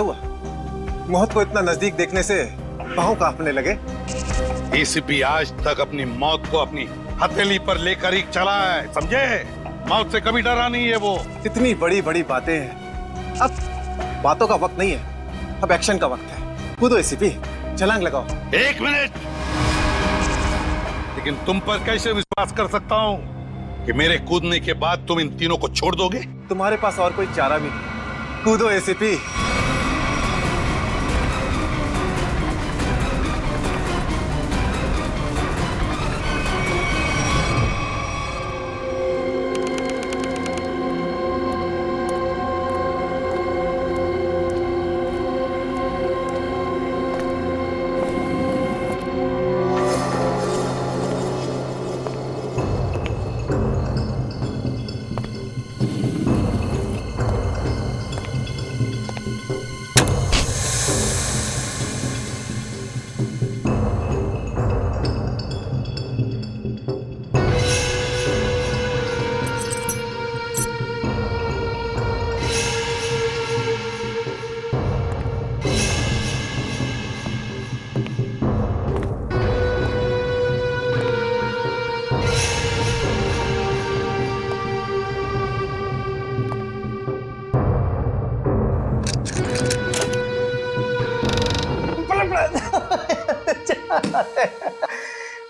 हुआ? मौत को इतना नजदीक देखने से पांव कांपने लगे। एसीपी आज तक अपनी मौत को अपनी हथेली पर लेकर ही चला है, समझे? मौत से कभी डरा नहीं है वो। इतनी बड़ी बड़ी बातें हैं, अब बातों का वक्त नहीं है, अब एक्शन का वक्त है। कूदो एसीपी, छलांग लगाओ। 1 मिनट, लेकिन तुम पर कैसे विश्वास कर सकता हूं कि मेरे कूदने के बाद तुम इन तीनों को छोड़ दोगे? तुम्हारे पास और कोई चारा भी नहीं। कूदो एसीपी।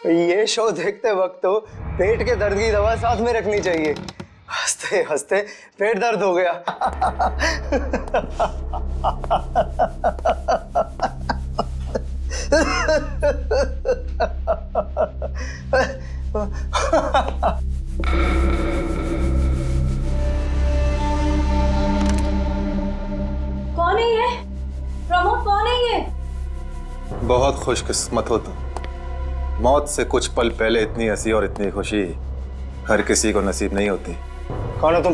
ये शो देखते वक्त तो पेट के दर्द की दवा साथ में रखनी चाहिए। हंसते हंसते पेट दर्द हो गया। कौन है ये? प्रमोद कौन है ये? बहुत खुशकिस्मत हो तुम। मौत से कुछ पल पहले इतनी हंसी और इतनी खुशी हर किसी को नसीब नहीं होती। कौन हो तुम?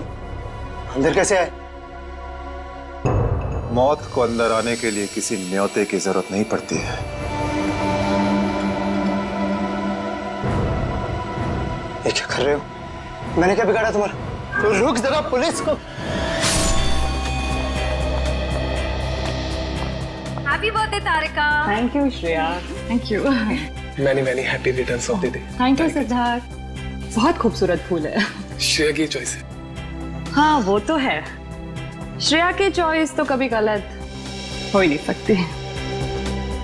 अंदर कैसे आए? मौत को अंदर आने के लिए किसी न्योते की जरूरत नहीं पड़ती है। ये क्या कर रहे हो? मैंने क्या बिगाड़ा तुम्हारा? तो रुक जरा, पुलिस को। Happy birthday Tarika. Thank you Shreya. Thank you. Many happy returns of the day. Thank you Siddharth. बहुत खूबसूरत फूल है। श्रेया की चॉइस है। हाँ वो तो है, श्रेया की चॉइस तो कभी गलत हो ही नहीं सकती।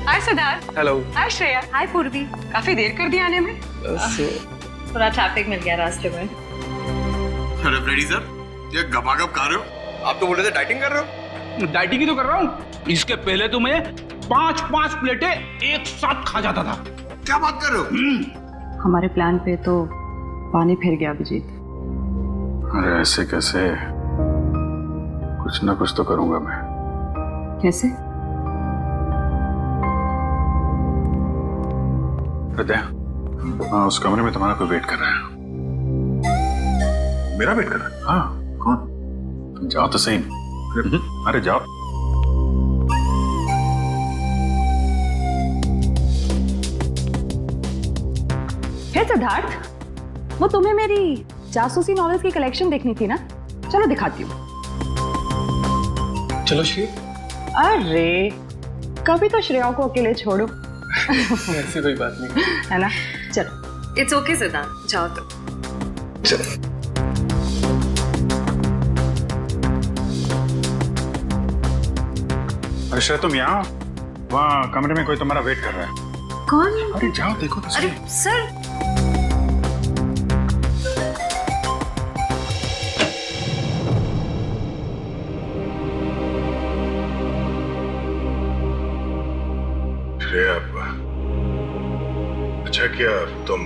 हाय सिद्धार्थ। हेलो। हाय श्रेया। हाय पूर्वी। काफी देर कर दी आने में। थोड़ा ट्रैफिक मिल गया रास्ते में। अरे फ्रेडी सर, ये गपागप खा रहे हो? आप तो बोल रहे थे डाइटिंग कर रहे हो। डाइटिंग ही तो कर रहा हूँ। इसके पहले तो मैं 5-5 प्लेटें एक साथ खा जाता था। क्या बात कर रहे हो? हमारे प्लान पे तो पानी फिर गया अभिजीत। अरे ऐसे कैसे? कुछ ना कुछ तो करूंगा मैं। कैसे? हृदय, हाँ उस कमरे में तुम्हारा कोई वेट कर रहा है। मेरा वेट कर रहा है? हाँ। कौन? तुम जाओ तो सही। अरे जाओ। हे सिद्धार्थ, वो तुम्हें मेरी जासूसी नॉवेल्स की कलेक्शन देखनी थी ना? चलो दिखाती हूँ। चलो श्री। अरे कभी तो श्रेया को अकेले छोड़ो। ऐसी कोई बात नहीं है ना? चलो। इट्स ओके सिद्धार्थ, जाओ तो। चलो। अरे श्रेया तुम यहाँ, वहाँ कमरे में कोई तुम्हारा वेट कर रहा है। कौन? अरे जाओ देखो तो सही। अरे सर। श्रेया, अच्छा किया तुम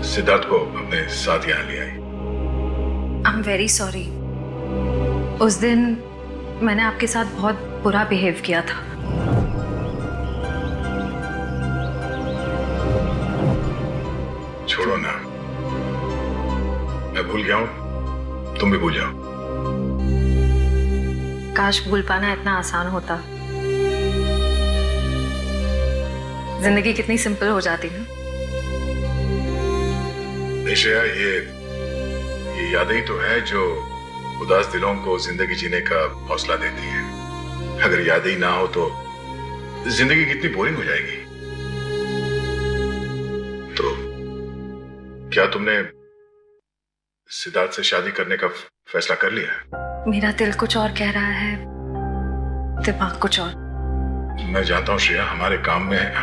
सिद्धार्थ को अपने साथ यहाँ ले आई। I am very sorry. उस दिन मैंने आपके साथ बहुत बुरा बिहेव किया था। छोड़ो ना, मैं भूल गया हूं, तुम भी भूल जाओ। काश भूल पाना इतना आसान होता। जिंदगी कितनी सिंपल हो जाती ना। श्रेया, ये यादें ही तो है जो उदास दिलों को जिंदगी जीने का हौसला देती है। अगर यादें ही ना हो तो जिंदगी कितनी बोरिंग हो जाएगी। तो क्या तुमने सिद्धार्थ से शादी करने का फैसला कर लिया? मेरा दिल कुछ और कह रहा है, दिमाग कुछ और। मैं जानता हूँ श्रेया, हमारे काम में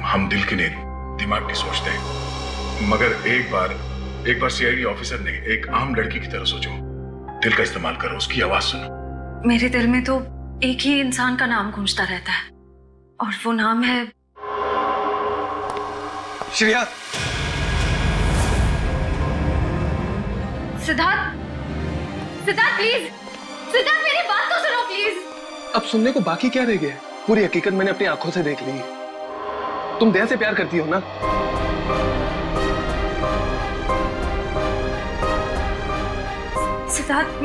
हम दिल की नहीं दिमाग की सोचते हैं, मगर एक बार सीआईडी ऑफिसर ने एक आम लड़की की तरह सोचो, दिल का इस्तेमाल करो, उसकी आवाज सुनो। मेरे दिल में तो एक ही इंसान का नाम गूंजता रहता है और वो नाम है श्रेया। सिद्धार्थ। सिद्धार्थ प्लीज, सिद्धार्थ मेरी बात तो सुनो प्लीज। अब सुनने को बाकी क्या रह गया? पूरी हकीकत मैंने अपनी आंखों से देख ली। तुम दया से प्यार करती हो ना? सिद्धार्थ,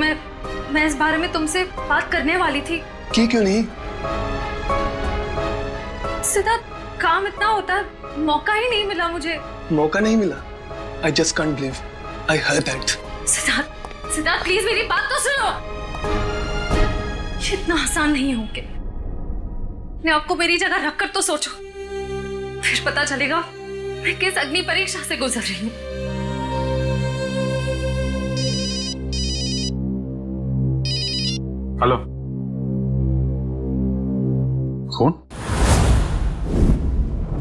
मैं इस बारे में तुमसे बात करने वाली थी। की क्यों नहीं? सिद्धार्थ, काम इतना होता है, मौका ही नहीं मिला मुझे। मौका नहीं मिला? I just can't believe I heard that. Siddharth please मेरी बात तो सुनो। ये इतना आसान नहीं हो के मैं आपको मेरी जगह रखकर तो सोचो, फिर पता चलेगा मैं किस अग्नि परीक्षा से गुजर रही हूँ। हेलो, कौन?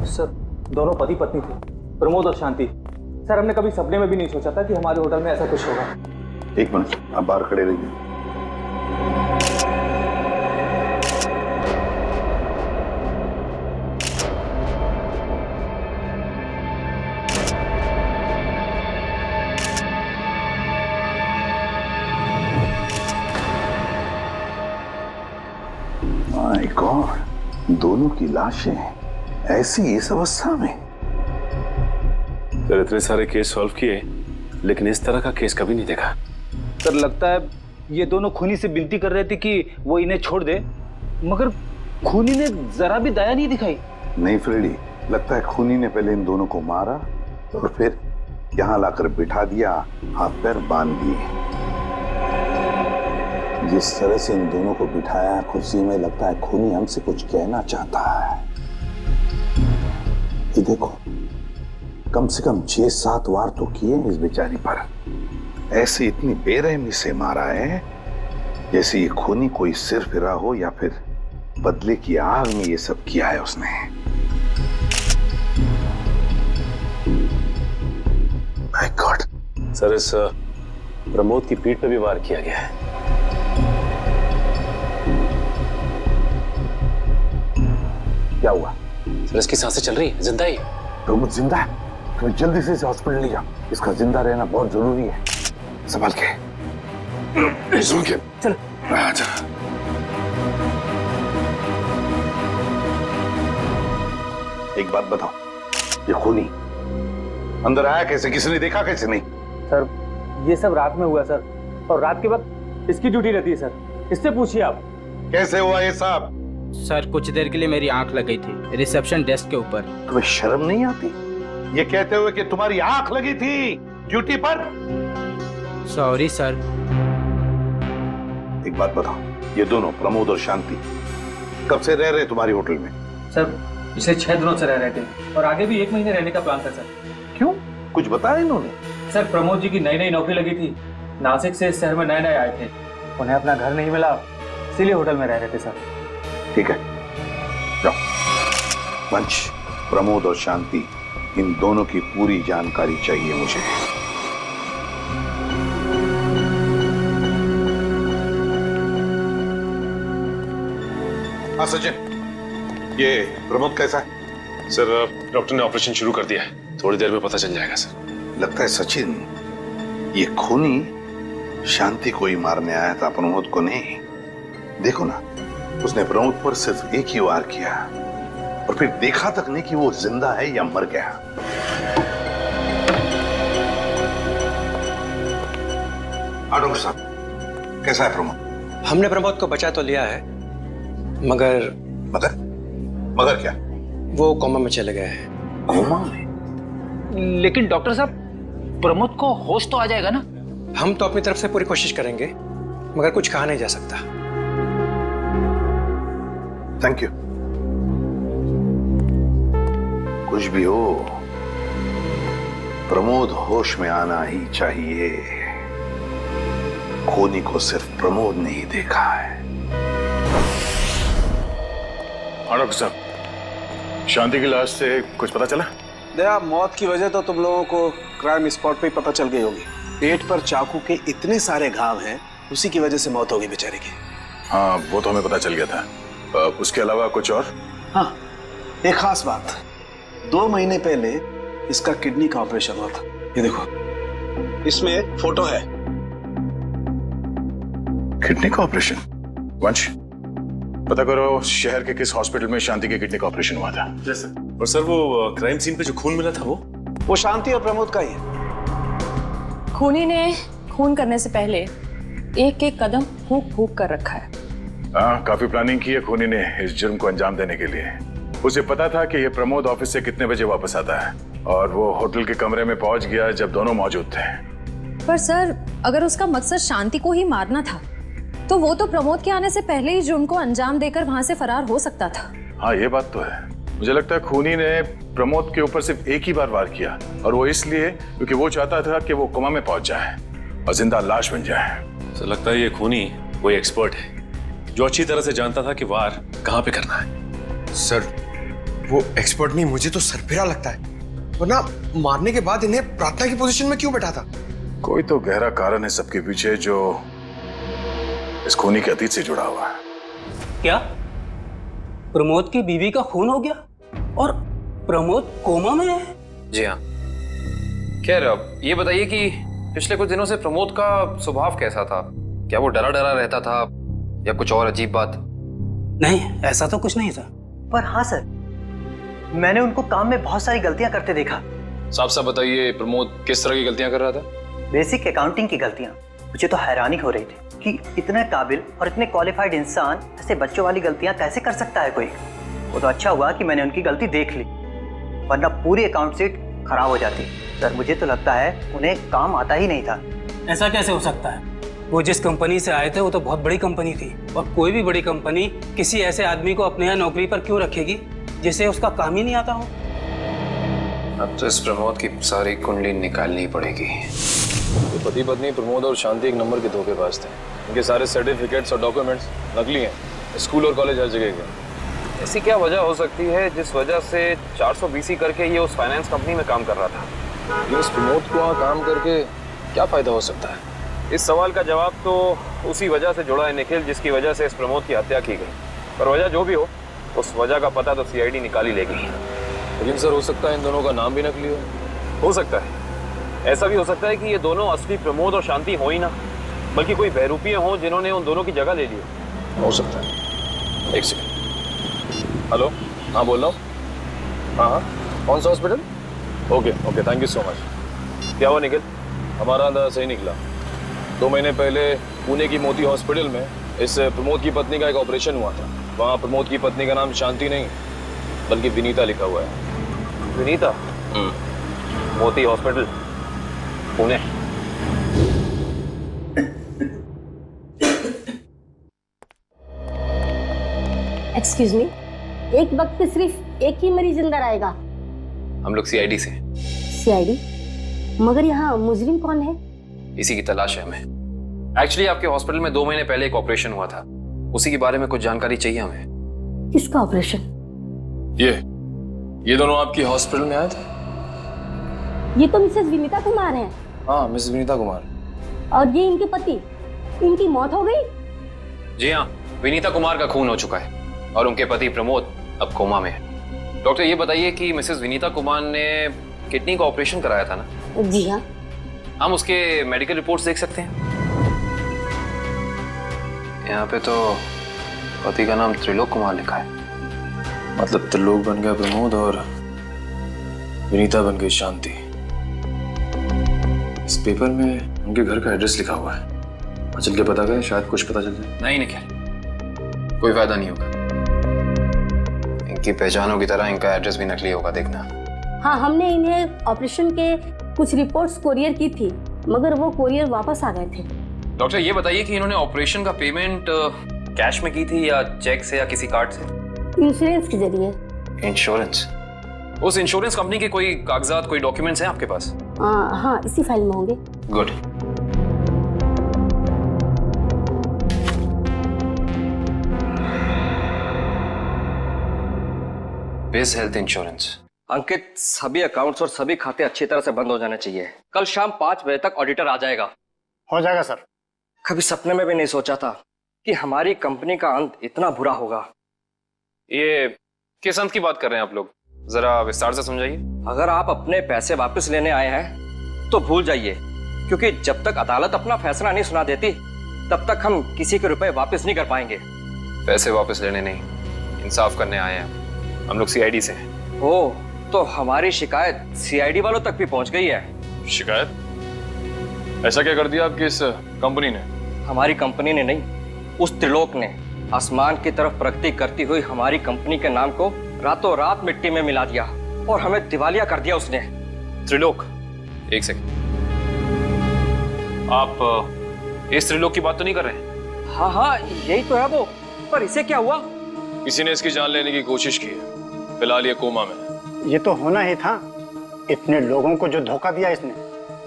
सर, दोनों पति पत्नी थे, प्रमोद और शांति। सर, हमने कभी सपने में भी नहीं सोचा था कि हमारे होटल में ऐसा कुछ होगा। एक मिनट, आप बाहर खड़े रहिए। माय गॉड, दोनों की लाशें ऐसी इस अवस्था में। सर, इतने सारे केस सॉल्व किए लेकिन इस तरह का केस कभी नहीं देखा। सर, लगता है ये दोनों खूनी से विनती कर रहे थे कि वो इन्हें छोड़ दे, मगर खूनी ने जरा भी दया नहीं दिखाई। नहीं फ्रेडी, लगता है खूनी ने पहले इन दोनों को मारा और फिर यहाँ लाकर बिठा दिया, हाथ पैर बांध दिए। जिस तरह से इन दोनों को बिठाया कुर्सी में, लगता है खूनी हमसे कुछ कहना चाहता है। ये देखो, कम से कम 6-7 वार तो किए इस बेचारी पर। ऐसे इतनी बेरहमी से मारा है जैसे ये खूनी कोई सिर फिरा हो या फिर बदले की आग में ये सब किया है उसने। My God. सर, इस प्रमोद की पीठ पे भी वार किया गया है। क्या हुआ? सर, इसकी सांसें चल रही है, जिंदा ही। प्रमोद जिंदा है? तुम्हें जल्दी से इसे हॉस्पिटल ले जाओ, इसका जिंदा रहना बहुत जरूरी है। संभाल के, चल। आजा। एक बात बताओ, ये खूनी अंदर आया कैसे? किसी ने देखा कैसे? नहीं सर, ये सब रात में हुआ सर, और रात के वक्त इसकी ड्यूटी रहती है सर, इससे पूछिए आप। कैसे हुआ ये सब? सर, कुछ देर के लिए मेरी आंख लग गई थी रिसेप्शन डेस्क के ऊपर। तुम्हें शर्म नहीं आती ये कहते हुए कि तुम्हारी आंख लगी थी ड्यूटी पर? Sorry sir. एक बात बताओ, ये दोनों प्रमोद और शांति कब से रह रहे तुम्हारी होटल में? सर, पिछले 6 दिनों से रह रहे थे और आगे भी 1 महीने रहने का प्लान था सर। क्यों, कुछ बताया इन्होंने? सर, प्रमोद जी की नई नौकरी लगी थी, नासिक से इस शहर में नए आए थे, उन्हें अपना घर नहीं मिला, इसीलिए होटल में रह रहे थे सर। ठीक है, जाओ। पंच, प्रमोद और शांति, इन दोनों की पूरी जानकारी चाहिए मुझे। हाँ सचिन, ये प्रमोद कैसा है? सर, डॉक्टर ने ऑपरेशन शुरू कर दिया है, थोड़ी देर में पता चल जाएगा सर। लगता है सचिन, ये खूनी शांति को ही मारने आया था, प्रमोद को नहीं। देखो ना, उसने प्रमोद पर सिर्फ एक ही वार किया और फिर देखा तक नहीं कि वो जिंदा है या मर गया। डॉक्टर साहब, कैसा है प्रमोद? हमने प्रमोद को बचा तो लिया है, मगर मगर क्या? वो कोमा में चले गए हैं। कोमा में? लेकिन डॉक्टर साहब, प्रमोद को होश तो आ जाएगा ना? हम तो अपनी तरफ से पूरी कोशिश करेंगे, मगर कुछ कहा नहीं जा सकता। Thank you. कुछ भी हो, प्रमोद होश में आना ही चाहिए। खूनी को सिर्फ प्रमोद ने ही देखा है। डॉक्टर साहब, शांति की लाश से कुछ पता चला? दया, मौत की वजह तो तुम लोगों को क्राइम स्पॉट पे ही पता चल गई होगी। पेट पर चाकू के इतने सारे घाव हैं, उसी की वजह से मौत हो गई बेचारे की। हाँ, वो तो हमें पता चल गया था। उसके अलावा कुछ और? हाँ, एक खास बात। 2 महीने पहले इसका किडनी का ऑपरेशन हुआ था। ये देखो, इसमें फोटो है। किडनी का ऑपरेशन? वंश, पता करो शहर के किस हॉस्पिटल में शांति के किडनी का ऑपरेशन हुआ था। और सर, वो क्राइम सीन पे जो खून मिला था वो शांति और प्रमोद का ही है। खूनी ने खून करने से पहले एक एक कदम फूंक फूंक कर रखा है। हाँ, काफी प्लानिंग की है खूनी ने इस जुर्म को अंजाम देने के लिए। उसे पता था कि ये प्रमोद ऑफिस से कितने बजे वापस आता है, और वो होटल के कमरे में पहुंच गया जब दोनों मौजूद थे। पर सर, अगर उसका मकसद शांति को ही मारना था तो वो तो प्रमोद के आने से पहले ही जुर्म को अंजाम देकर वहां से फरार हो सकता था। हाँ, ये बात तो है। मुझे लगता है खूनी ने प्रमोद के ऊपर सिर्फ एक ही बार वार किया, और वो इसलिए क्योंकि वो चाहता था कि वो कोमा में पहुंच जाए और जिंदा लाश बन जाए। सर, लगता है ये खूनी कोई एक्सपर्ट है जो अच्छी तरह से जानता था कि वार कहाँ पे करना है। सर, वो एक्सपर्ट नहीं, मुझे तो सरफिरा लगता है। वरना मारने के बाद इन्हें प्रार्थना की पोजीशन में क्यों बैठा था? कोई तो गहरा कारण है सबके पीछे जो इस खूनी के अतीत से जुड़ा हुआ है। क्या प्रमोद की बीवी का खून हो गया और प्रमोद कोमा में है? जी हाँ। खैर, अब ये बताइए कि पिछले कुछ दिनों से प्रमोद का स्वभाव कैसा था? क्या वो डरा डरा रहता था या कुछ और अजीब बात? नहीं, ऐसा तो कुछ नहीं था। पर हाँ सर, मैंने उनको काम में बहुत सारी गलतियां करते देखा। साफ साफ बताइए, प्रमोद किस तरह की गलतियां कर रहा था? बेसिक अकाउंटिंग की गलतियां। मुझे तो हैरानी हो रही थी कि इतने काबिल और इतने क्वालिफाइड इंसान ऐसे बच्चों वाली गलतियां कैसे कर सकता है कोई। वो तो अच्छा हुआ कि मैंने उनकी गलती देख ली, वरना पूरी अकाउंट शीट खराब हो जाती। सर, मुझे तो लगता है उन्हें काम आता ही नहीं था। ऐसा कैसे हो सकता है? वो जिस कंपनी से आए थे वो तो बहुत बड़ी कंपनी थी, और कोई भी बड़ी कंपनी किसी ऐसे आदमी को अपने यहाँ नौकरी पर क्यों रखेगी जिसे उसका काम ही नहीं आता हो? अब तो इस प्रमोद की सारी कुंडली निकालनी पड़ेगी। तो पति पत्नी प्रमोद और शांति एक नंबर के धोखेबाज थे। इनके सारे सर्टिफिकेट्स और डॉक्यूमेंट्स नकली हैं। स्कूल और कॉलेज हर जगह के। ऐसी क्या वजह हो सकती है जिस वजह से 420 करके ये उस फाइनेंस कंपनी में काम कर रहा था? ये इस प्रमोद को वहाँ काम करके क्या फायदा हो सकता है? इस सवाल का जवाब तो उसी वजह से जुड़ा है निखिल, जिसकी वजह से इस प्रमोद की हत्या की गई। पर वजह जो भी हो, उस वजह का पता तो सीआईडी निकाल ही लेगी। लेकिन सर, हो सकता है इन दोनों का नाम भी नकली हो सकता है। ऐसा भी हो सकता है कि ये दोनों असली प्रमोद और शांति हो ही ना, बल्कि कोई बहरूपिये हों जिन्होंने उन दोनों की जगह ले ली हो सकता है। एक सेकंड। हेलो, हाँ बोल रहा हूँ। हाँ, कौन सा hospital? Okay, thank you so much. क्या हुआ निखिल? हमारा अंदाजा सही निकला। 2 महीने पहले पुणे की मोती हॉस्पिटल में इस प्रमोद की पत्नी का एक ऑपरेशन हुआ था। वहाँ प्रमोद की पत्नी का नाम शांति नहीं बल्कि विनीता लिखा हुआ है। विनीता? मोती हॉस्पिटल, पुणे। एक्सक्यूज मी, एक वक्त पे सिर्फ एक ही मरीज अंदर आएगा? हम लोग सीआईडी से। सीआईडी? मगर यहाँ मुजरिम कौन है? इसी की तलाश है हमें। एक्चुअली आपके हॉस्पिटल में 2 महीने पहले एक ऑपरेशन हुआ था, उसी के बारे में कुछ जानकारी चाहिए हमें। किसका ऑपरेशन? ये दोनों आपकी हॉस्पिटल में आए थे? ये तो मिसेस विनीता कुमार हैं। हाँ, मिसेस विनीता कुमार। और ये इनके पति, इनकी मौत हो गई? जी हाँ, विनीता कुमार का खून हो चुका है और उनके पति प्रमोद अब कोमा में है। डॉक्टर, ये बताइए कि मिसेस विनीता कुमार ने किडनी का ऑपरेशन कराया था ना? जी हाँ। हम उसके मेडिकल रिपोर्ट्स देख सकते हैं? यहाँ पे तो पति का नाम त्रिलोक कुमार लिखा है। मतलब त्रिलोक बन गया प्रमोद और विनीता बन गई शांति। इस पेपर में उनके घर का एड्रेस लिखा हुआ है। चल के पता करें, शायद कुछ पता चल जाए। नहीं निखिल, कोई फायदा नहीं होगा। इनकी पहचानों की तरह इनका एड्रेस भी नकली होगा, देखना। हाँ, हमने इन्हें ऑपरेशन के कुछ रिपोर्ट्स कोरियर की थी, मगर वो कोरियर वापस आ गए थे। डॉक्टर, ये बताइए कि इन्होंने ऑपरेशन का पेमेंट कैश में की थी या चेक से या किसी कार्ड से? इंश्योरेंस के जरिए। इंश्योरेंस? उस इंश्योरेंस कंपनी के कोई कागजात, कोई डॉक्यूमेंट्स हैं आपके पास? हाँ, इसी फाइल में होंगे। गुड। बिज हेल्थ इंश्योरेंस। अंकित, सभी अकाउंट्स और सभी खाते अच्छी तरह से बंद हो जाने चाहिए। कल शाम 5 बजे तक ऑडिटर आ जाएगा। हो जाएगा सर। कभी सपने में भी नहीं सोचा था कि हमारी कंपनी का अंत इतना बुरा होगा। ये किस अंत की बात कर रहे हैं आप लोग? जरा विस्तार से समझाइए। अगर आप अपने पैसे वापस लेने आए हैं तो भूल जाइए, क्योंकि जब तक अदालत अपना फैसला नहीं सुना देती तब तक हम किसी के रुपए वापस नहीं कर पाएंगे। पैसे वापस लेने नहीं, इंसाफ करने आए हैं। हम लोग सीआईडी से हैं। ओह, तो हमारी शिकायत सीआईडी वालों तक भी पहुंच गई है। शिकायत? ऐसा क्या कर दिया आपकी इस कंपनी ने? हमारी कंपनी ने नहीं, उस त्रिलोक ने आसमान की तरफ प्रगति करती हुई हमारी कंपनी के नाम को रातों रात मिट्टी में मिला दिया और हमें दिवालिया कर दिया उसने। त्रिलोक? एक सेकंड, आप इस त्रिलोक की बात तो नहीं कर रहे? हाँ हाँ, यही तो है वो। पर इसे क्या हुआ? किसी ने इसकी जान लेने की कोशिश की है। फिलहाल ये कोमा में। ये तो होना ही था, इतने लोगों को जो धोखा दिया इसने।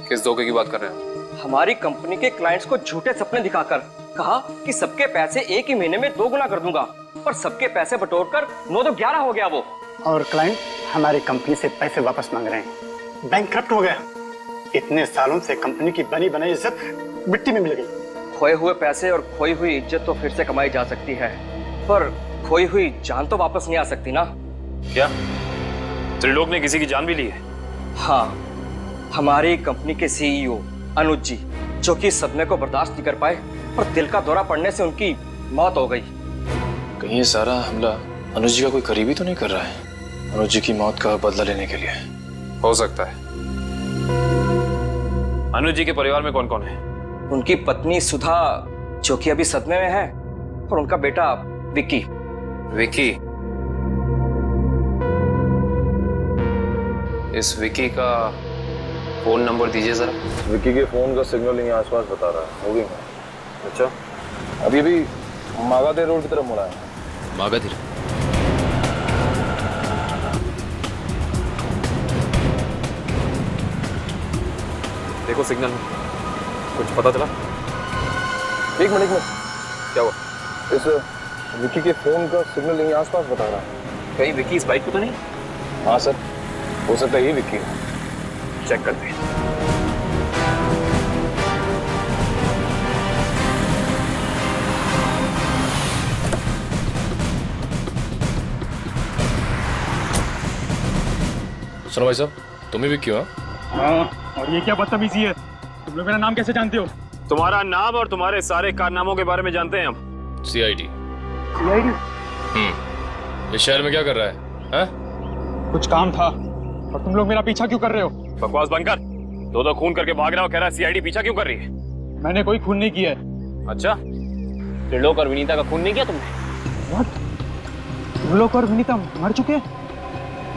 किस धोखे की बात कर रहे हैं? हमारी कंपनी के क्लाइंट्स को झूठे सपने दिखाकर कहा कि सबके पैसे एक ही महीने में 2 गुना कर दूंगा, पर सबके पैसे बटोरकर 9 तो 11 हो गया वो। और क्लाइंट हमारी कंपनी से पैसे वापस मांग रहे हैं। बैंकक्रप्ट हो गया। इतने सालों से कंपनी की बनी बनाई इज्जत मिट्टी में मिल गई। खोए हुए पैसे और खोई हुई इज्जत तो फिर से कमाई जा सकती है, पर खोई हुई जान तो वापस नहीं आ सकती ना। क्या त्रिलोक ने किसी की जान भी ली है? हाँ, हमारी कंपनी के सीईओ अनुज जी, जो कि सदमे को बर्दाश्त नहीं कर पाए और दिल का दौरा पड़ने से उनकी मौत हो गई। कहीं ये सारा हमला अनुज जी का कोई करीबी तो नहीं कर रहा है? अनुज जी की मौत का बदला लेने के लिए? हो सकता है। अनुज जी के परिवार में कौन कौन है? उनकी पत्नी सुधा, जो कि अभी सदमे में है, और उनका बेटा विक्की। विक्की? इस विक्की का फोन नंबर दीजिए जरा। विक्की के फोन का सिग्नल यहीं आसपास बता रहा है। हो गई। अच्छा, अभी भी मागाधीर रोड की तरफ मुड़ा है। मागाधीर? देखो सिग्नल, कुछ पता चला? एक मिनट। क्या हुआ? इस विक्की के फोन का सिग्नल यहीं आसपास बता रहा है। कहीं विक्की इस बाइक पे तो नहीं? हाँ सर, हो सकता है ये विक्की है। चेक करते हैं। सुनो भाई साहब, तुम ही विक्की हो? हाँ, और ये क्या बदतमीजी है? तुम लोग मेरा नाम कैसे जानते हो? तुम्हारा नाम और तुम्हारे सारे कारनामों के बारे में जानते हैं हम। सीआईडी। सीआईडी? इस शहर में क्या कर रहा है? हा? कुछ काम था, और तुम लोग मेरा पीछा क्यों कर रहे हो? बकवास बंद कर। दो खून करके भाग रहा हो, कह रहा है सीआईडी पीछा क्यों कर रही है? मैंने कोई खून नहीं किया है। अच्छा, त्रिलोक और विनीता का खून नहीं किया तुमने? What? त्रिलोक और विनीता मर चुके हैं?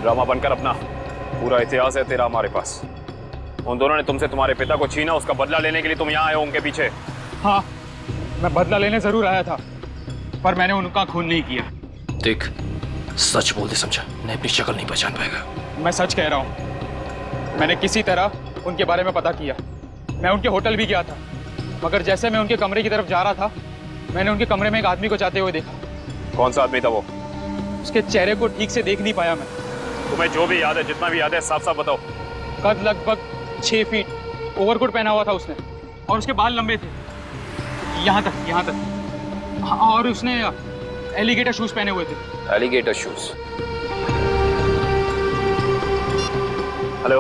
ड्रामा बनकर अपना पूरा इतिहास है तेरा हमारे पास। उन दोनों ने तुमसे तुम्हारे पिता को छीना, उसका बदला लेने के लिए तुम यहाँ आए हो उनके पीछे। हाँ, मैं बदला लेने जरूर आया था, पर मैंने उनका खून नहीं किया। देख, सच बोल दे, समझा? नहीं अपनी शक्ल नहीं पहचान पाएगा। मैं सच कह रहा हूँ। मैंने किसी तरह उनके बारे में पता किया। मैं उनके होटल भी गया था, मगर जैसे मैं उनके कमरे की तरफ जा रहा था, मैंने उनके कमरे में एक आदमी को जाते हुए देखा। कौन सा आदमी था वो? उसके चेहरे को ठीक से देख नहीं पाया मैं। तुम्हें जो भी याद है, जितना भी याद है, साफ साफ बताओ। कद लगभग 6 फीट, ओवरकोट पहना हुआ था उसने, और उसके बाल लंबे थे यहाँ तक। हाँ, और उसने एलिगेटर शूज पहने हुए थे। Alligator shoes? हेलो,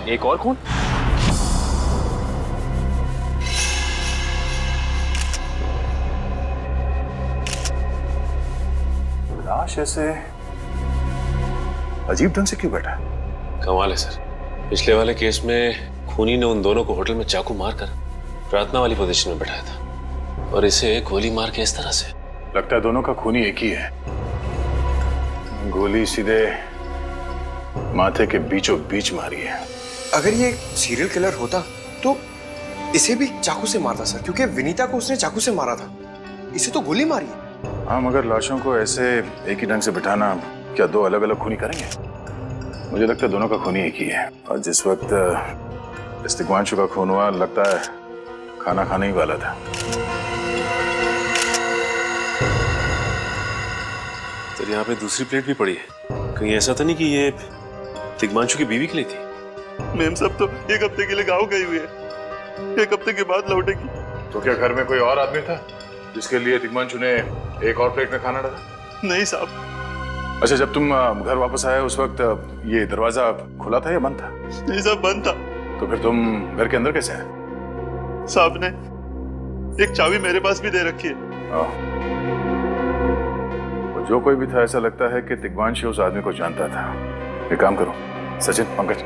एक और खून? लाश ऐसे अजीब ढंग से क्यों बैठा है? कमाल है सर, पिछले वाले केस में खूनी ने उन दोनों को होटल में चाकू मारकर प्रार्थना वाली पोजीशन में बैठाया था, और इसे गोली मार के इस तरह से। लगता है दोनों का खूनी एक ही है। गोली सीधे माथे के बीचों बीच मारी है। अगर ये सीरियल किलर होता तो इसे भी चाकू से मारता सर, क्योंकि विनीता को उसने चाकू से मारा था। इसे तो गोली मारी है। हाँ, मगर लाशों को ऐसे एक ही ढंग से बिठाना क्या दो अलग अलग खूनी करेंगे? मुझे लगता है दोनों का खूनी एक ही है। और जिस वक्त इस तिग्मांशु का खून हुआ, लगता है खाना खाने ही वाला था। तो यहाँ पे दूसरी प्लेट भी पड़ी है। कहीं ऐसा तो नहीं कि ये तिग्मांशु की बीवी के लिए थी? मैम सब तो एक हफ्ते के लिए गाँव गई हुई है, एक हफ्ते के बाद लौटेगी। तो क्या घर में कोई और आदमी था जिसके लिए तिग्मांशु ने एक और प्लेट में खाना डाला? नहीं साहब। अच्छा, जब तुम घर वापस आए उस वक्त ये दरवाजा खुला था या बंद था? नहीं साहब, बंद था। तो फिर तुम घर के अंदर कैसे आए? साहब ने एक चाबी मेरे पास भी दे रखी है। तो जो कोई भी था, ऐसा लगता है कि तिग्मांशु उस आदमी को जानता था। एक काम करो सचिन, पंकज,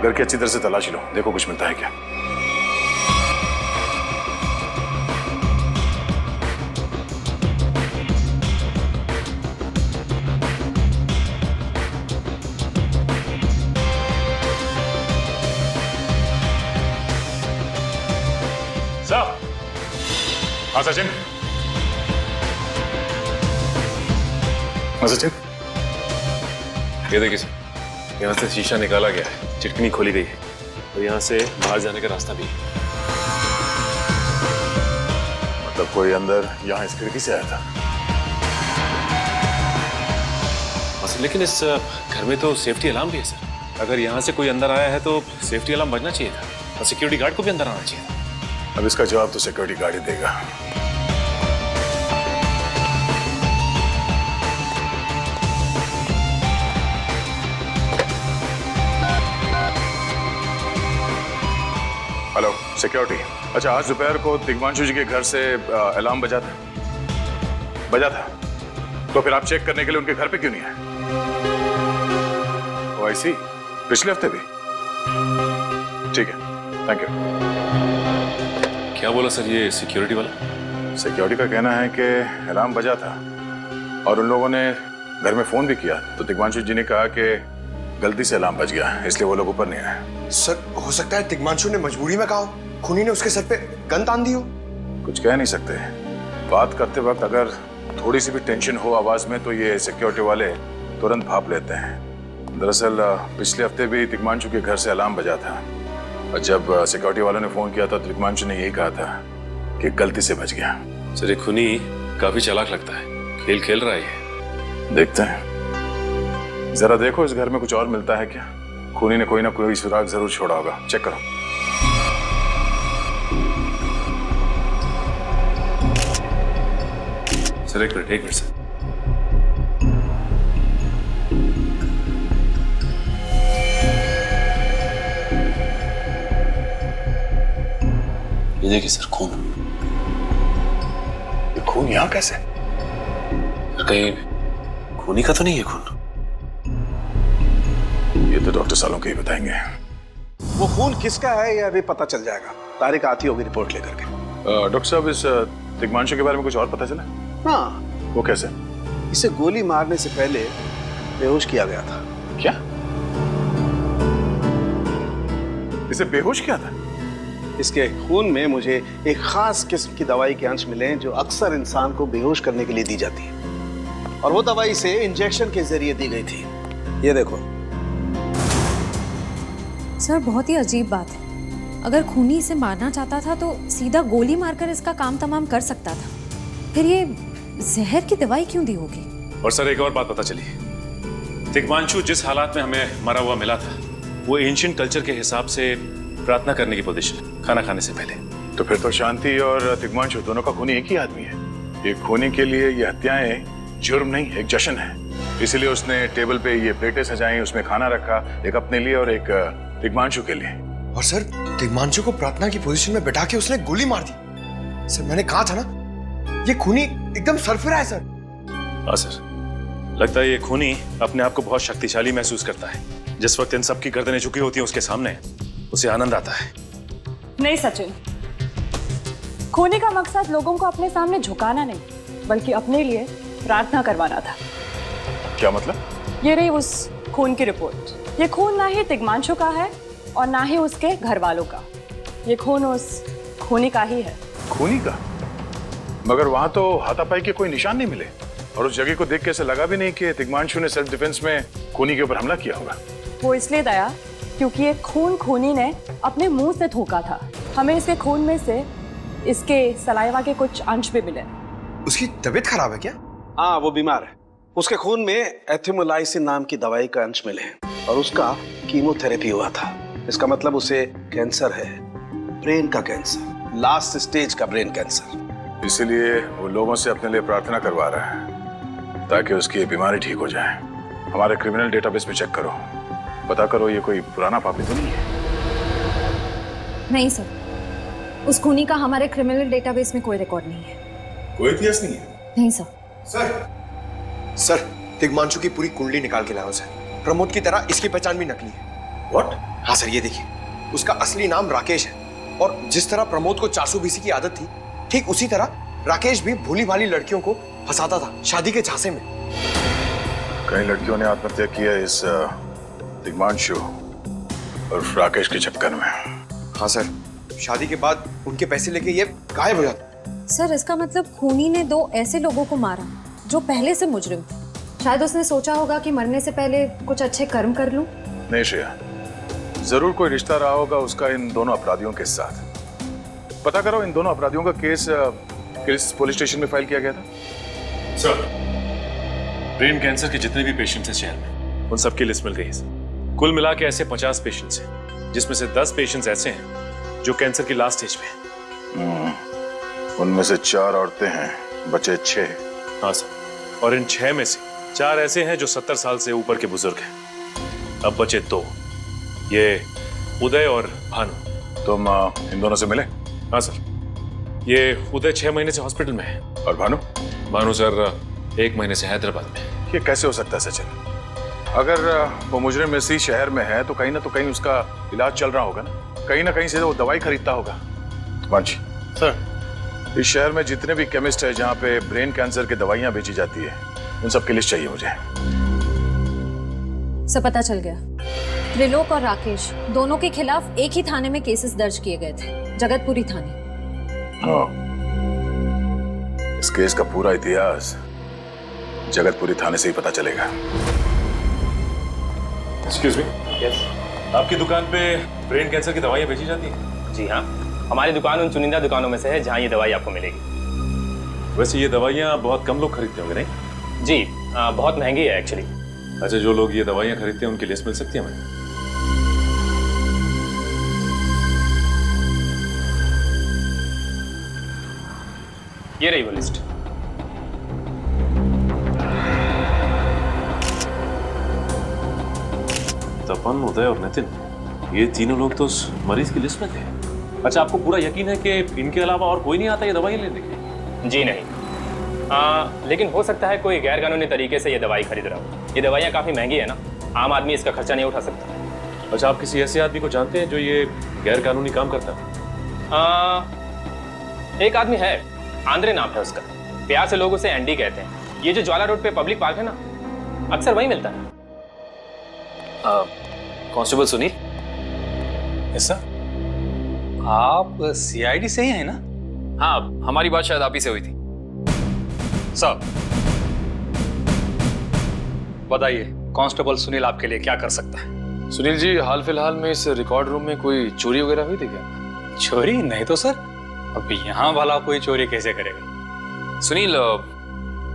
घर की अच्छी तरह से तलाशी लो, देखो कुछ मिलता है क्या। साहब। हाँ सचिन। हाँ सचिन। ये देखिए सर, यहाँ से शीशा निकाला गया है, चिटकनी खोली गई है और यहाँ से बाहर जाने का रास्ता भी है। मतलब कोई अंदर यहाँ इस खिड़की से आया था? सर, लेकिन इस घर में तो सेफ्टी अलार्म भी है सर। अगर यहाँ से कोई अंदर आया है तो सेफ्टी अलार्म बजना चाहिए था और सिक्योरिटी गार्ड को भी अंदर आना चाहिए था। अब इसका जवाब तो सिक्योरिटी गार्ड ही देगा। Hello security. अच्छा, आज दोपहर को तिग्मांशु जी के घर से अलार्म बजा था? बजा था। तो फिर आप चेक करने के लिए उनके घर पे क्यों नहीं आए? ओ आई सी, पिछले हफ्ते भी? ठीक है, थैंक यू। क्या बोला सर ये सिक्योरिटी वाला? सिक्योरिटी का कहना है कि अलार्म बजा था और उन लोगों ने घर में फोन भी किया, तो तिग्मांशु जी ने कहा कि गलती से अलार्म बज गया, इसलिए वो लोग ऊपर नहीं आए। सर, हो सकता है तिग्मांशु ने मजबूरी में कहा हो, खूनी ने उसके सर पे गन तान दी हो। कुछ कह नहीं सकते। बात करते वक्त अगर थोड़ी सी भी टेंशन हो आवाज में तो ये सिक्योरिटी वाले तुरंत भाप लेते हैं। दरअसल पिछले हफ्ते भी तिग्मांशु के घर से अलार्म बजा था और जब सिक्योरिटी वालों ने फोन किया था तो तिग्मांशु ने यही कहा था कि गलती से बच गया। सर, ये खूनी काफी चालाक लगता है, खेल खेल रहा है। देखते हैं, जरा देखो इस घर में कुछ और मिलता है क्या। खूनी ने कोई ना कोई सुराग जरूर छोड़ा होगा, चेक करो। सर एक मिनट सर। ये देखिए सर, खून। ये खून यहाँ कैसे? कहीं खूनी का तो नहीं है खून? ये तो डॉक्टर सालों के ही बताएंगे। वो खून किसका है ये अभी पता चल जाएगा। तारिक आती होगी रिपोर्ट लेकर के। डॉक्टर साहब, इस तिग्मांशु के बारे में कुछ और पता चला? हाँ। वो कैसे? इसे गोली मारने से पहले बेहोश किया गया था। क्या? इसे बेहोश किया था? इसके खून में मुझे एक खास किस्म की दवाई के अंश मिले जो अक्सर इंसान को बेहोश करने के लिए दी जाती है, और वो दवाई इसे इंजेक्शन के जरिए दी गई थी। ये देखो। सर, बहुत ही अजीब बात है। अगर खूनी इसे मारना चाहता था तो सीधा गोली मारकर इसका काम तमाम कर सकता था। फिर ये जहर की दवाई क्यों दी होगी? और सर एक और बात पता चली, तिग्मांशु जिस हालात में हमें मरा हुआ मिला था वो एंशिएंट कल्चर के हिसाब से प्रार्थना करने की पोजीशन, खाना खाने से पहले। तो फिर तो शांति और तिग्मांशु दोनों का खूनी एक ही आदमी है। ये खूनी के लिए ये हत्याएं जुर्म नहीं, एक जश्न है। इसलिए उसने टेबल पे ये प्लेटें सजाई, उसमें खाना रखा, एक अपने लिए और एक तिग्मांशु के लिए। और सर, तिग्मांशु को प्रार्थना की पोजीशन में बैठा के उसने गोली मार दी। सर, मैंने कहा था ना, ये खूनी एकदम सरफिरा है सर। हाँ सर, लगता है ये खूनी अपने आप को बहुत शक्तिशाली महसूस करता है। जिस वक्त इन सब की गर्दनें झुकी होती हैं उसके सामने, उसे आनंद आता है। नहीं सचिन, खूनी का मकसद लोगों को अपने सामने झुकाना नहीं, बल्कि अपने लिए प्रार्थना करवाना था। क्या मतलब? ये रही उस खून की रिपोर्ट। ये खून ना ही तिग्मांशु का है और ना ही उसके घर वालों का। ये खून उस खूनी का ही है। खूनी का? मगर वहां तो हाथापाई के कोई निशान नहीं मिले। और उस जगह को देख के ऐसा लगा भी नहीं कि तिग्मांशु ने सेल्फ डिफेंस में खूनी के ऊपर हमला किया होगा। वो इसलिए दया क्योंकि ये खून खूनी ने अपने मुंह से थूका था। हमें इसके खून में से इसके सलाइवा के कुछ अंश भी मिले। उसकी तबीयत खराब है क्या? हाँ, वो बीमार है। उसके खून में एथिमोलाइसिन नाम की दवाई का अंश मिले हैं और उसका कीमोथेरेपी हुआ था। इसका मतलब उसे कैंसर है, ब्रेन का कैंसर, लास्ट स्टेज का ब्रेन कैंसर। इसीलिए वो लोगों से अपने लिए प्रार्थना करवा रहा है ताकि उसकी बीमारी ठीक हो जाए। हमारे क्रिमिनल डेटाबेस में चेक करो, पता करो ये कोई पुराना पापी तो नहीं है। नहीं सर, उस खूनी का हमारे क्रिमिनल डेटाबेस में कोई रिकॉर्ड नहीं है। कोई इतिहास नहीं है? नहीं सर। सर, तिग्मांशु की पूरी कुंडली निकाल के लाओ सर। प्रमोद की तरह इसकी पहचान भी नकली है। व्हाट? हाँ सर, ये देखिए, उसका असली नाम राकेश है और जिस तरह प्रमोद को 400 बीसी की आदत थी, ठीक उसी तरह राकेश भी भोली भाली लड़कियों को फंसाता था शादी के झांसे में। कई लड़कियों ने आत्महत्या की है इस तिग्मांशु और राकेश के चक्कर में। हाँ सर, शादी के बाद उनके पैसे लेके ये गायब हो जाता। सर, इसका मतलब खूनी ने 2 ऐसे लोगों को मारा जो पहले से मुजरिम थे। शायद उसने सोचा होगा कि मरने से पहले कुछ अच्छे कर्म कर लूं। नहीं श्रेया, जरूर कोई रिश्ता रहा होगा उसका इन दोनों अपराधियों के साथ। पता करो इन दोनों अपराधियों का केस किस पुलिस स्टेशन में फाइल किया गया था? सर, ब्रेन कैंसर के जितने भी पेशेंट्स हैं शहर में, उन सबकी लिस्ट मिल गई है सर। कुल मिला के ऐसे 50 पेशेंट्स हैं, जिसमें से 10 पेशेंट्स ऐसे हैं जो कैंसर की लास्ट स्टेज पे हैं। उनमें से 4 औरतें हैं, बचे 6। हाँ सर, और इन 6 में से 4 ऐसे हैं जो 70 साल से ऊपर के बुजुर्ग हैं। अब बचे 2, ये उदय और भानु। तुम इन दोनों से मिले? हाँ सर, ये उदय 6 महीने से हॉस्पिटल में है। और भानु? भानु सर 1 महीने से हैदराबाद में। ये कैसे हो सकता है सचिन? अगर वो मुजरिम इसी शहर में है तो कहीं ना उसका इलाज चल रहा होगा ना कहीं से वो दवाई खरीदता होगा। मांझी सर, इस शहर में जितने भी केमिस्ट है जहाँ पे ब्रेन कैंसर की दवाइयाँ बेची जाती है, उन सब की लिस्ट चाहिए मुझे। सब पता चल गया। त्रिलोक और राकेश दोनों के खिलाफ एक ही थाने में केसेस दर्ज किए गए थे, जगतपुरी थाने। इस केस का पूरा इतिहास जगतपुरी थाने से ही पता चलेगा। Excuse me. यस। आपकी दुकान पे ब्रेन कैंसर की दवाइयाँ बेची जाती हैं? जी हाँ, हमारी दुकान उन चुनिंदा दुकानों में से है जहाँ ये दवाई आपको मिलेगी। वैसे ये दवाइयाँ बहुत कम लोग खरीदते होंगे नहीं? जी, बहुत महंगी है एक्चुअली। अच्छा, जो लोग ये दवाइयाँ खरीदते हैं उनकी लिस्ट मिल सकती है हमें? ये रही वो लिस्ट। तपन, उदय और नितिन, ये तीनों लोग तो उस मरीज की लिस्ट में थे। अच्छा, आपको पूरा यकीन है कि इनके अलावा और कोई नहीं आता ये दवाई लेने के लिए? जी नहीं, लेकिन हो सकता है कोई गैर कानूनी तरीके से ये दवाई खरीद रहा हो। ये दवाइयाँ काफी महंगी है ना, आम आदमी इसका खर्चा नहीं उठा सकता। अच्छा, आप किसी ऐसे आदमी को जानते हैं जो ये गैर कानूनी काम करता है? एक आदमी है, आंद्रे नाम है उसका। प्यार से लोग उसे एंडी कहते हैं। ये जो ज्वाला रोड पे पब्लिक पार्क है ना, अक्सर वही मिलता है। कांस्टेबल सुनील। Yes sir. आप सीआईडी से ही हैं ना? हाँ, हमारी बात शायद आप ही से हुई थी। साहब बताइए, कांस्टेबल सुनील आपके लिए क्या कर सकता है? सुनील जी, हाल फिलहाल में इस रिकॉर्ड रूम में कोई चोरी वगैरह हुई थी क्या? चोरी नहीं तो सर, अब यहाँ वाला कोई चोरी कैसे करेगा? सुनील,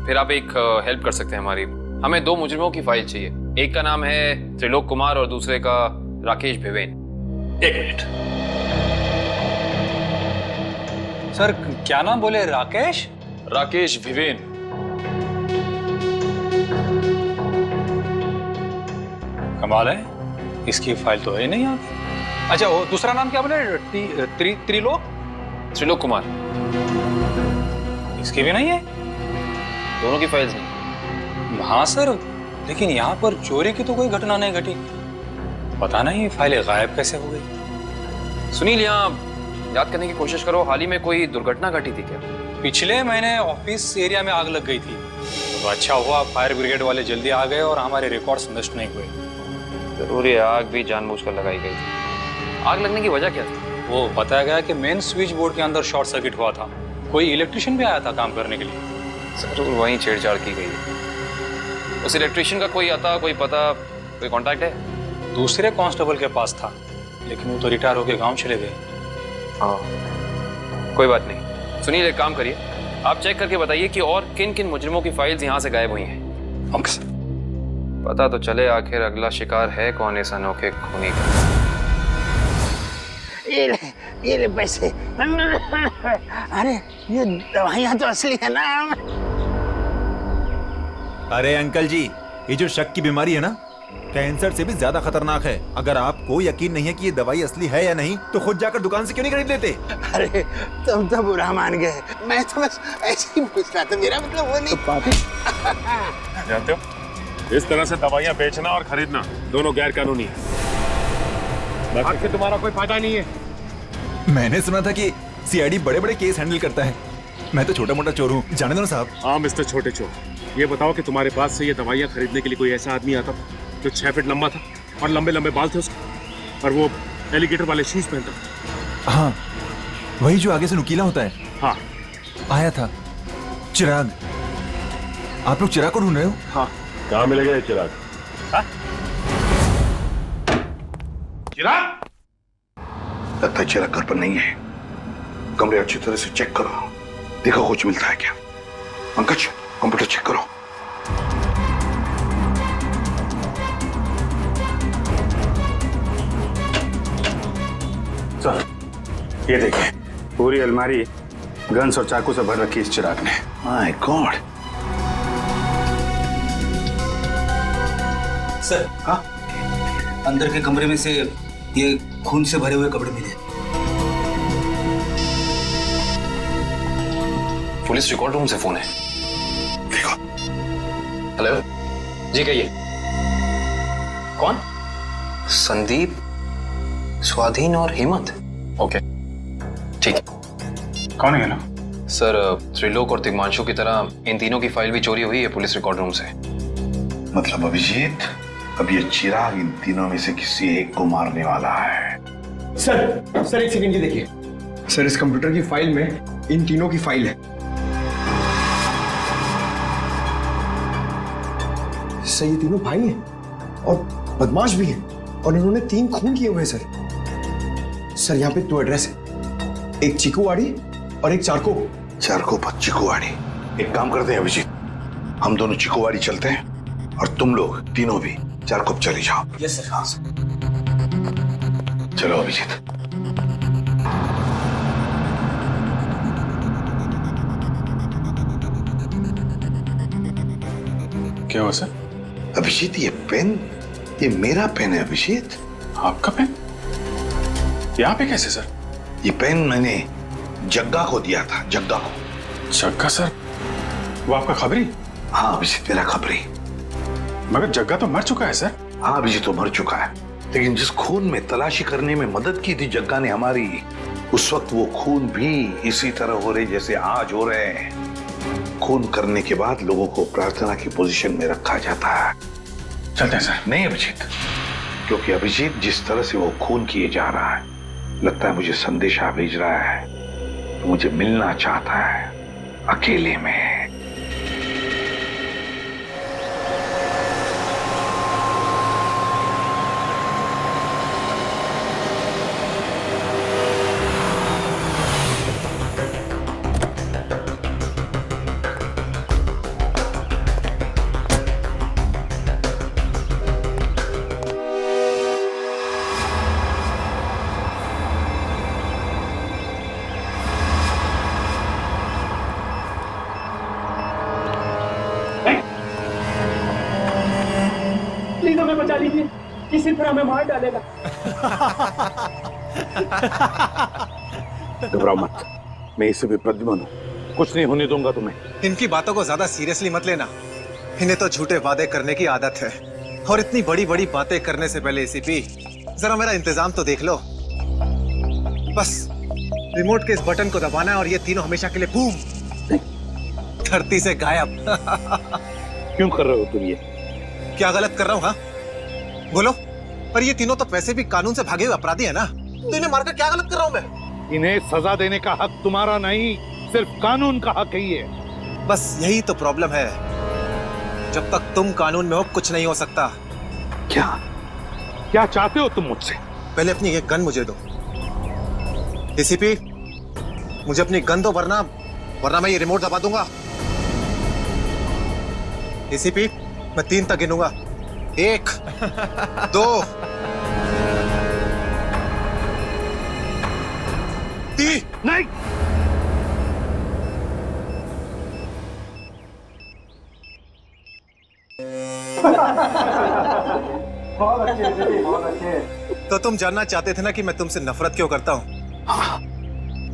फिर आप एक हेल्प कर सकते हैं हमारी। हमें 2 मुजरिमों की फाइल चाहिए। एक का नाम है त्रिलोक कुमार और दूसरे का राकेश भिवेन। 1 मिनट सर, क्या नाम बोले? राकेश? राकेश भिवेन। कमाल है, इसकी फाइल तो है नहीं यहाँ। अच्छा, वो दूसरा नाम क्या बोले? त्रिलोक? त्रिलोक कुमार। इसकी भी नहीं है? दोनों की फाइल्स नहीं। हाँ सर, लेकिन यहाँ पर चोरी की तो कोई घटना नहीं घटी। पता नहीं फाइलें गायब कैसे हो गई। सुनील, यहाँ याद करने की कोशिश करो, हाल ही में कोई दुर्घटना घटी थी क्या? पिछले महीने ऑफिस एरिया में आग लग गई थी, तो अच्छा हुआ फायर ब्रिगेड वाले जल्दी आ गए और हमारे रिकॉर्ड्स नष्ट नहीं हुए। जरूर ये आग भी जानबूझकर लगाई गई थी। आग लगने की वजह क्या थी? वो बताया गया कि मेन स्विच बोर्ड के अंदर शॉर्ट सर्किट हुआ था। कोई इलेक्ट्रिशियन भी आया था काम करने के लिए। जरूर वहीं छेड़छाड़ की गई है। उस इलेक्ट्रिशियन का कोई आता, कोई पता, कोई कांटेक्ट है? दूसरे कांस्टेबल के पास था, लेकिन वो तो रिटायर होके गांव चले गए। हाँ, कोई बात नहीं। सुनील, एक काम करिए, आप चेक करके बताइए कि और किन किन मुजरिमों की फाइल्स यहाँ से गायब हुई हैं। Okay sir. पता तो चले आखिर अगला शिकार है कौन इस अनोखे खूनी का। ये ले पैसे। अरे ये दवाइयाँ तो असली है ना। अरे अंकल जी, ये जो शक की बीमारी है ना, कैंसर से भी ज्यादा खतरनाक है। अगर आपको यकीन नहीं है कि ये दवाई असली है या नहीं, तो खुद जाकर दुकान से क्यों नहीं खरीद लेते? अरे तुम तो बुरा मान गए, मैं तो बस ऐसे ही पूछ रहा था, मेरा मतलब वो नहीं। जानते हो, इस तरह से दवाइयाँ बेचना और खरीदना दोनों गैर कानूनी है। बाकी तुम्हारा कोई फायदा नहीं है। मैंने सुना था कि सीआईडी बड़े-बड़े केस हैंडल करता है। मैं तो छोटा-मोटा चोर हूँ, जाने दो ना साहब। हाँ मिस्टर छोटे चोर, ये बताओ कि तुम्हारे पास से ये दवाइयाँ खरीदने के लिए कोई ऐसा आदमी आता था जो 6 फीट लंबा था और लंबे लंबे बाल थे उसके, और वो एलिगेटर वाले शूज पहनता था? हाँ, वही जो आगे से नुकीला होता है। हाँ, आया था चिराग। आप लोग चिराग को ढूंढ रहे हो? हाँ। कहाँ मिलेगा ये चिराग? चिराग? लगता है चिराग घर पर नहीं है। कमरे अच्छी तरह से चेक करो, देखो कुछ मिलता है क्या। पंकज, कंप्यूटर चेक करो। सर, ये देखिए, पूरी अलमारी गन्स और चाकू से भर रखी इस चिराग ने। My God. सर, हाँ, अंदर के कमरे में से ये खून से भरे हुए कपड़े मिले। पुलिस रिकॉर्ड रूम से फोन है। देखो। हेलो जी, कहिए। कौन? संदीप, स्वाधीन और हेमंत। ओके, ठीक है। कौन है ना? सर, त्रिलोक और तिग्मांशु की तरह इन तीनों की फाइल भी चोरी हुई है पुलिस रिकॉर्ड रूम से। मतलब अभिजीत, अब ये चिराग इन तीनों में से किसी एक को मारने वाला है। सर एक सेकंड, ये देखिए सर, इस कंप्यूटर की फाइल में इन तीनों की फाइल है। सर, ये तीनों भाई हैं और बदमाश भी हैं, और इन्होंने 3 खून किए हुए हैं। सर यहाँ पे 2 एड्रेस है, एक चीकूवाड़ी और एक चारको। चारको पर चीकूवाड़ी। एक काम करते हैं अभिजीत, हम दोनों चीकूवाड़ी चलते हैं और तुम लोग तीनों भी चारकोप चले जाओ। Yes sir. हाँ सर। चलो अभिजीत। क्या हुआ सर? अभिजीत, ये पेन, ये मेरा पेन है अभिजीत। आपका पेन? यहाँ पे कैसे सर? ये पेन मैंने जग्गा को दिया था, जग्गा को। जग्गा सर? वो आपका खबरी? हाँ अभिजीत, मेरा खबरी। मगर जग्गा तो मर चुका है सर। हाँ अभिजीत, तो मर चुका है, लेकिन जिस खून में तलाशी करने में मदद की थी जग्गा ने हमारी, उस वक्त वो खून भी इसी तरह हो रहे जैसे आज हो रहे हैं। खून करने के बाद लोगों को प्रार्थना की पोजीशन में रखा जाता है। चलते हैं सर। नहीं अभिजीत, क्योंकि अभिजीत जिस तरह से वो खून किए जा रहा है, लगता है मुझे संदेशा भेज रहा है, मुझे मिलना चाहता है अकेले में। प्लीज हमें बचा लीजिए, किसी तरह हमें मार डालेगा। घबराओ मत, मैं इसे भी प्रद्युम्न हूं, कुछ नहीं होने दूंगा तुम्हें। इनकी बातों को ज्यादा सीरियसली मत लेना, इन्हें तो झूठे वादे करने की आदत है, और इतनी बड़ी बड़ी बातें करने से पहले एसीपी जरा मेरा इंतजाम तो देख लो। बस रिमोट के इस बटन को दबाना है और ये तीनों हमेशा के लिए बूम, धरती से गायब। क्यों कर रहे हो तुम ये? क्या गलत कर रहा हूँ? हाँ बोलो। पर ये तीनों तो वैसे भी कानून से भागे हुए अपराधी है ना, तो इन्हें मारकर क्या गलत कर रहा हूँ मैं? इन्हें सजा देने का हक तुम्हारा नहीं, सिर्फ कानून का हक ही है। बस यही तो प्रॉब्लम है। जब तक तुम कानून में हो कुछ नहीं हो सकता। क्या क्या चाहते हो तुम मुझसे? पहले अपनी ये गन मुझे दो। एसीपी, मुझे अपनी गन दो, वरना मैं ये रिमोट दबा दूंगा। एसीपी, मैं 3 तक गिनूंगा। 1 2 3। नहीं, बहुत अच्छे, बहुत अच्छे। तो तुम जानना चाहते थे ना कि मैं तुमसे नफरत क्यों करता हूँ? हाँ।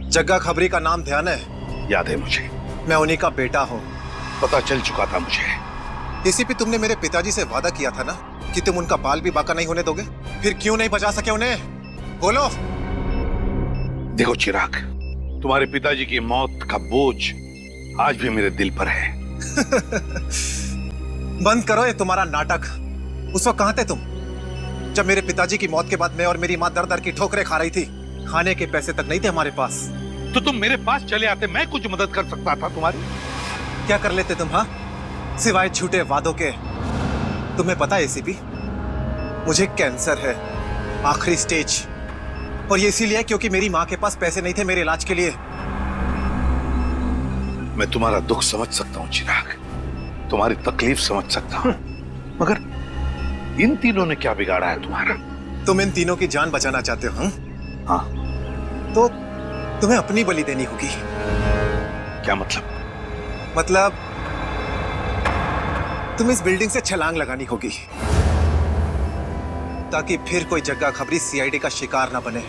जग्गा खबरी का नाम ध्यान है? याद है मुझे। मैं उन्हीं का बेटा हूँ। पता चल चुका था मुझे। एसीपी, तुमने मेरे पिताजी से वादा किया था ना कि तुम उनका बाल भी बाका नहीं होने दोगे। फिर क्यों नहीं बचा सके उन्हें? बोलो। देखो चिराग, तुम्हारे पिताजी की मौत का बोझ आज भी मेरे दिल पर है। बंद करो ये तुम्हारा नाटक। उस वक्त कहाँ थे तुम जब मेरे पिताजी की मौत के बाद मैं और मेरी माँ दर दर की ठोकरें खा रही थी? खाने के पैसे तक नहीं थे हमारे पास। तो तुम मेरे पास चले आते, मैं कुछ मदद कर सकता था तुम्हारी। क्या कर लेते तुम? हाँ, सिवाय झूठे वादों के। तुम्हें पता है एसीपी, मुझे कैंसर है, आखिरी स्टेज। और ये इसीलिए क्योंकि मेरी माँ के पास पैसे नहीं थे मेरे इलाज के लिए। मैं तुम्हारा दुख समझ सकता हूँ चिराग, तुम्हारी तकलीफ समझ सकता हूँ, मगर इन तीनों ने क्या बिगाड़ा है तुम्हारा? तुम इन तीनों की जान बचाना चाहते हो? हाँ। तो तुम्हें अपनी बलि देनी होगी। क्या मतलब? मतलब तुम इस बिल्डिंग से छलांग लगानी होगी ताकि फिर कोई जग्गा खबरी सीआईडी का शिकार ना बने।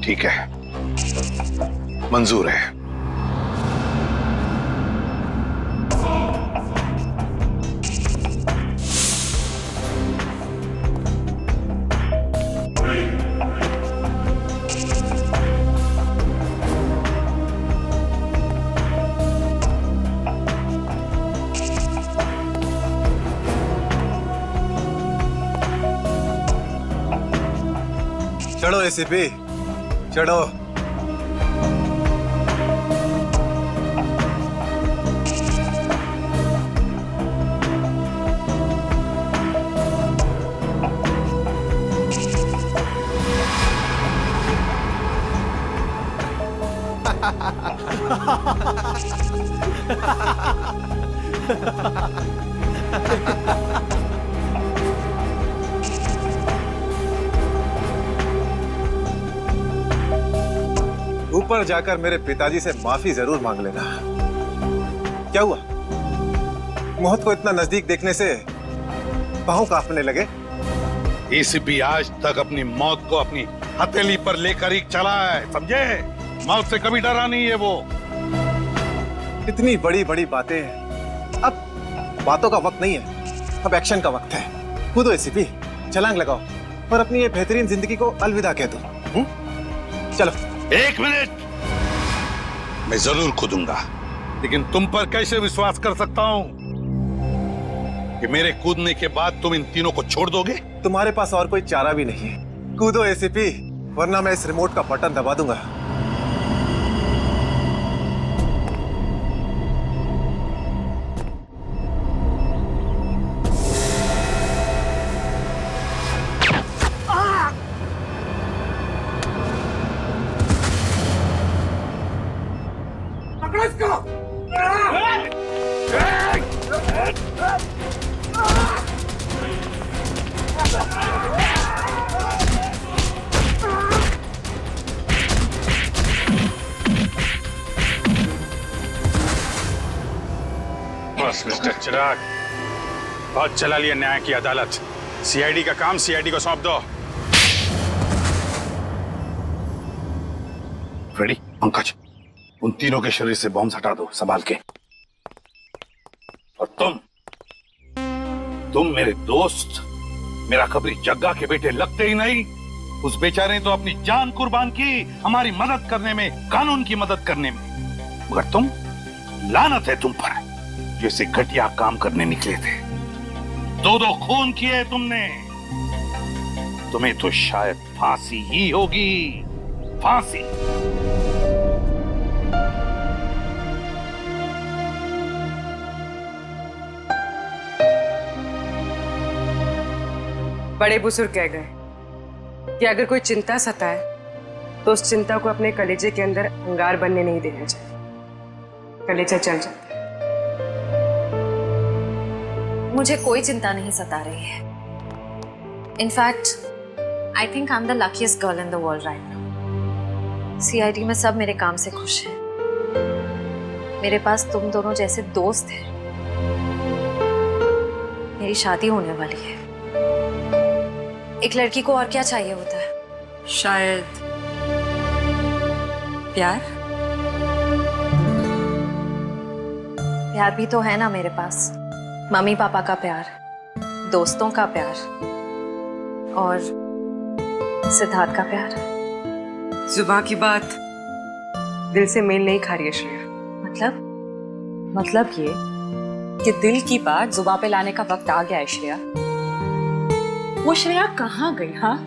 ठीक है, मंजूर है। चढ़ो एसीपी, चढ़ो। ऊपर जाकर मेरे पिताजी से माफी जरूर मांग लेना। क्या हुआ? मौत को इतना नजदीक देखने से पांव कांपने लगे? एसीपी आज तक अपनी मौत को अपनी हथेली पर लेकर ही चला है, समझे? मौत से कभी डरा नहीं है वो। इतनी बड़ी बड़ी बातें, अब बातों का वक्त नहीं है, अब एक्शन का वक्त है। कूदो एसीपी, छलांग लगाओ और अपनी ये बेहतरीन जिंदगी को अलविदा कह दो। चलो। 1 मिनट, मैं जरूर कूदूंगा, लेकिन तुम पर कैसे विश्वास कर सकता हूं कि मेरे कूदने के बाद तुम इन तीनों को छोड़ दोगे? तुम्हारे पास और कोई चारा भी नहीं है। कूदो एसीपी, वरना मैं इस रिमोट का बटन दबा दूंगा। बस मिस्टर चिराग, बहुत चला लिया न्याय की अदालत। सीआईडी का काम सीआईडी को सौंप दो। रेडी? पंकज, उन तीनों के शरीर से बॉम्ब हटा दो, संभाल के। और तुम मेरे दोस्त, मेरा खबरी जग्गा के बेटे लगते ही नहीं, उस बेचारे ने तो अपनी जान कुर्बान की हमारी मदद करने में, कानून की मदद करने में। मगर तुम, लानत है तुम पर, जैसे घटिया काम करने निकले थे। 2 खून किए तुमने। तुम्हें तो शायद फांसी ही होगी, फांसी। बड़े बुजुर्ग कह गए कि अगर कोई चिंता सताए तो उस चिंता को अपने कलेजे के अंदर अंगार बनने नहीं देना चाहिए। कलेजा जल जाता है। मुझे कोई चिंता नहीं सता रही है। In fact I think I am the luckiest girl in the world right now. CID में सब मेरे काम से खुश हैं। मेरे पास तुम दोनों जैसे दोस्त हैं। मेरी शादी होने वाली है। एक लड़की को और क्या चाहिए होता है? शायद प्यार। प्यार भी तो है ना मेरे पास। मम्मी पापा का प्यार, दोस्तों का प्यार और सिद्धार्थ का प्यार। जुबान की बात दिल से मेल नहीं खा रही है श्रेया। मतलब ये कि दिल की बात जुबान पे लाने का वक्त आ गया है श्रेया। वो श्रेया कहाँ गई? हाँ,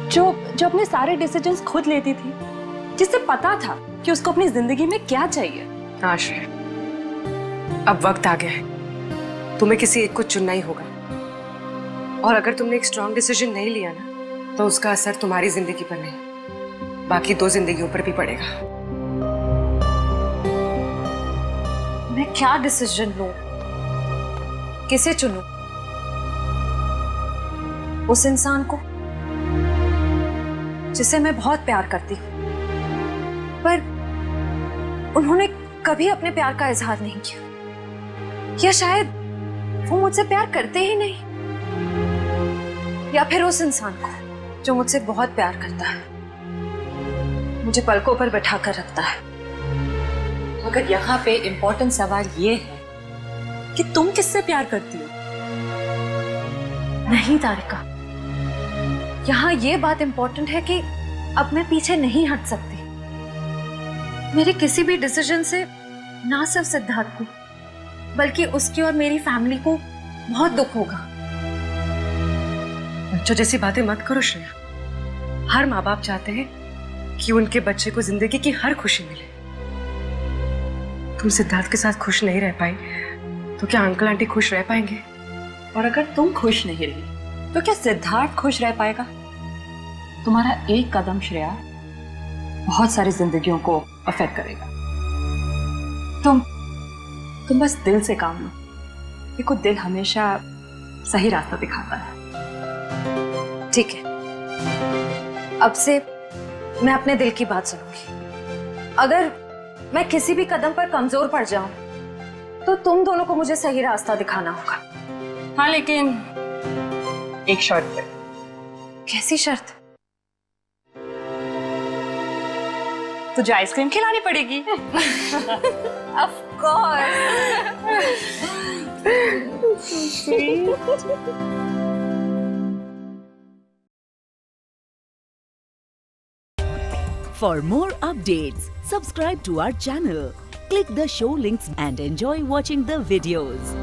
जो अपने सारे डिसीजंस खुद लेती थी, जिससे पता था कि उसको अपनी जिंदगी में क्या चाहिए। हाँ श्रेया, अब वक्त आ गया है। तुम्हें किसी एक को चुनना ही होगा। और अगर तुमने एक स्ट्रॉन्ग डिसीजन नहीं लिया ना, तो उसका असर तुम्हारी जिंदगी पर नहीं, बाकी 2 जिंदगियों पर भी पड़ेगा। मैं क्या डिसीजन लूं? किसे चुनूं? उस इंसान को जिसे मैं बहुत प्यार करती हूँ, पर उन्होंने कभी अपने प्यार का इजहार नहीं किया। या शायद वो मुझसे प्यार करते ही नहीं। या फिर उस इंसान को जो मुझसे बहुत प्यार करता है, मुझे पलकों पर बैठा कर रखता है। मगर यहाँ पे इम्पोर्टेंट सवाल ये है कि तुम किससे प्यार करती हो? नहीं तारिका, यहाँ ये बात इम्पोर्टेंट है कि अब मैं पीछे नहीं हट सकती। मेरे किसी भी डिसीजन से ना सिर्फ सिद्धार्थ को, बल्कि उसकी और मेरी फैमिली को बहुत दुख होगा। बच्चों जैसी बातें मत करो श्रेया। हर माँ बाप चाहते हैं कि उनके बच्चे को जिंदगी की हर खुशी मिले। तुम सिद्धार्थ के साथ खुश नहीं रह पाई तो क्या अंकल आंटी खुश रह पाएंगे? और अगर तुम खुश नहीं रही तो क्या सिद्धार्थ खुश रह पाएगा? तुम्हारा एक कदम श्रेया बहुत सारी जिंदगियों को अफेक्ट करेगा। तुम बस दिल से काम लो। देखो, दिल हमेशा सही रास्ता दिखाता है। ठीक है, अब से मैं अपने दिल की बात सुनूंगी। अगर मैं किसी भी कदम पर कमजोर पड़ जाऊं तो तुम दोनों को मुझे सही रास्ता दिखाना होगा। हाँ, लेकिन एक शर्त है। कैसी शर्त? तुझे आइसक्रीम खिलानी पड़ेगी। Of course. For more updates, subscribe to our channel, click the show links and enjoy watching the videos.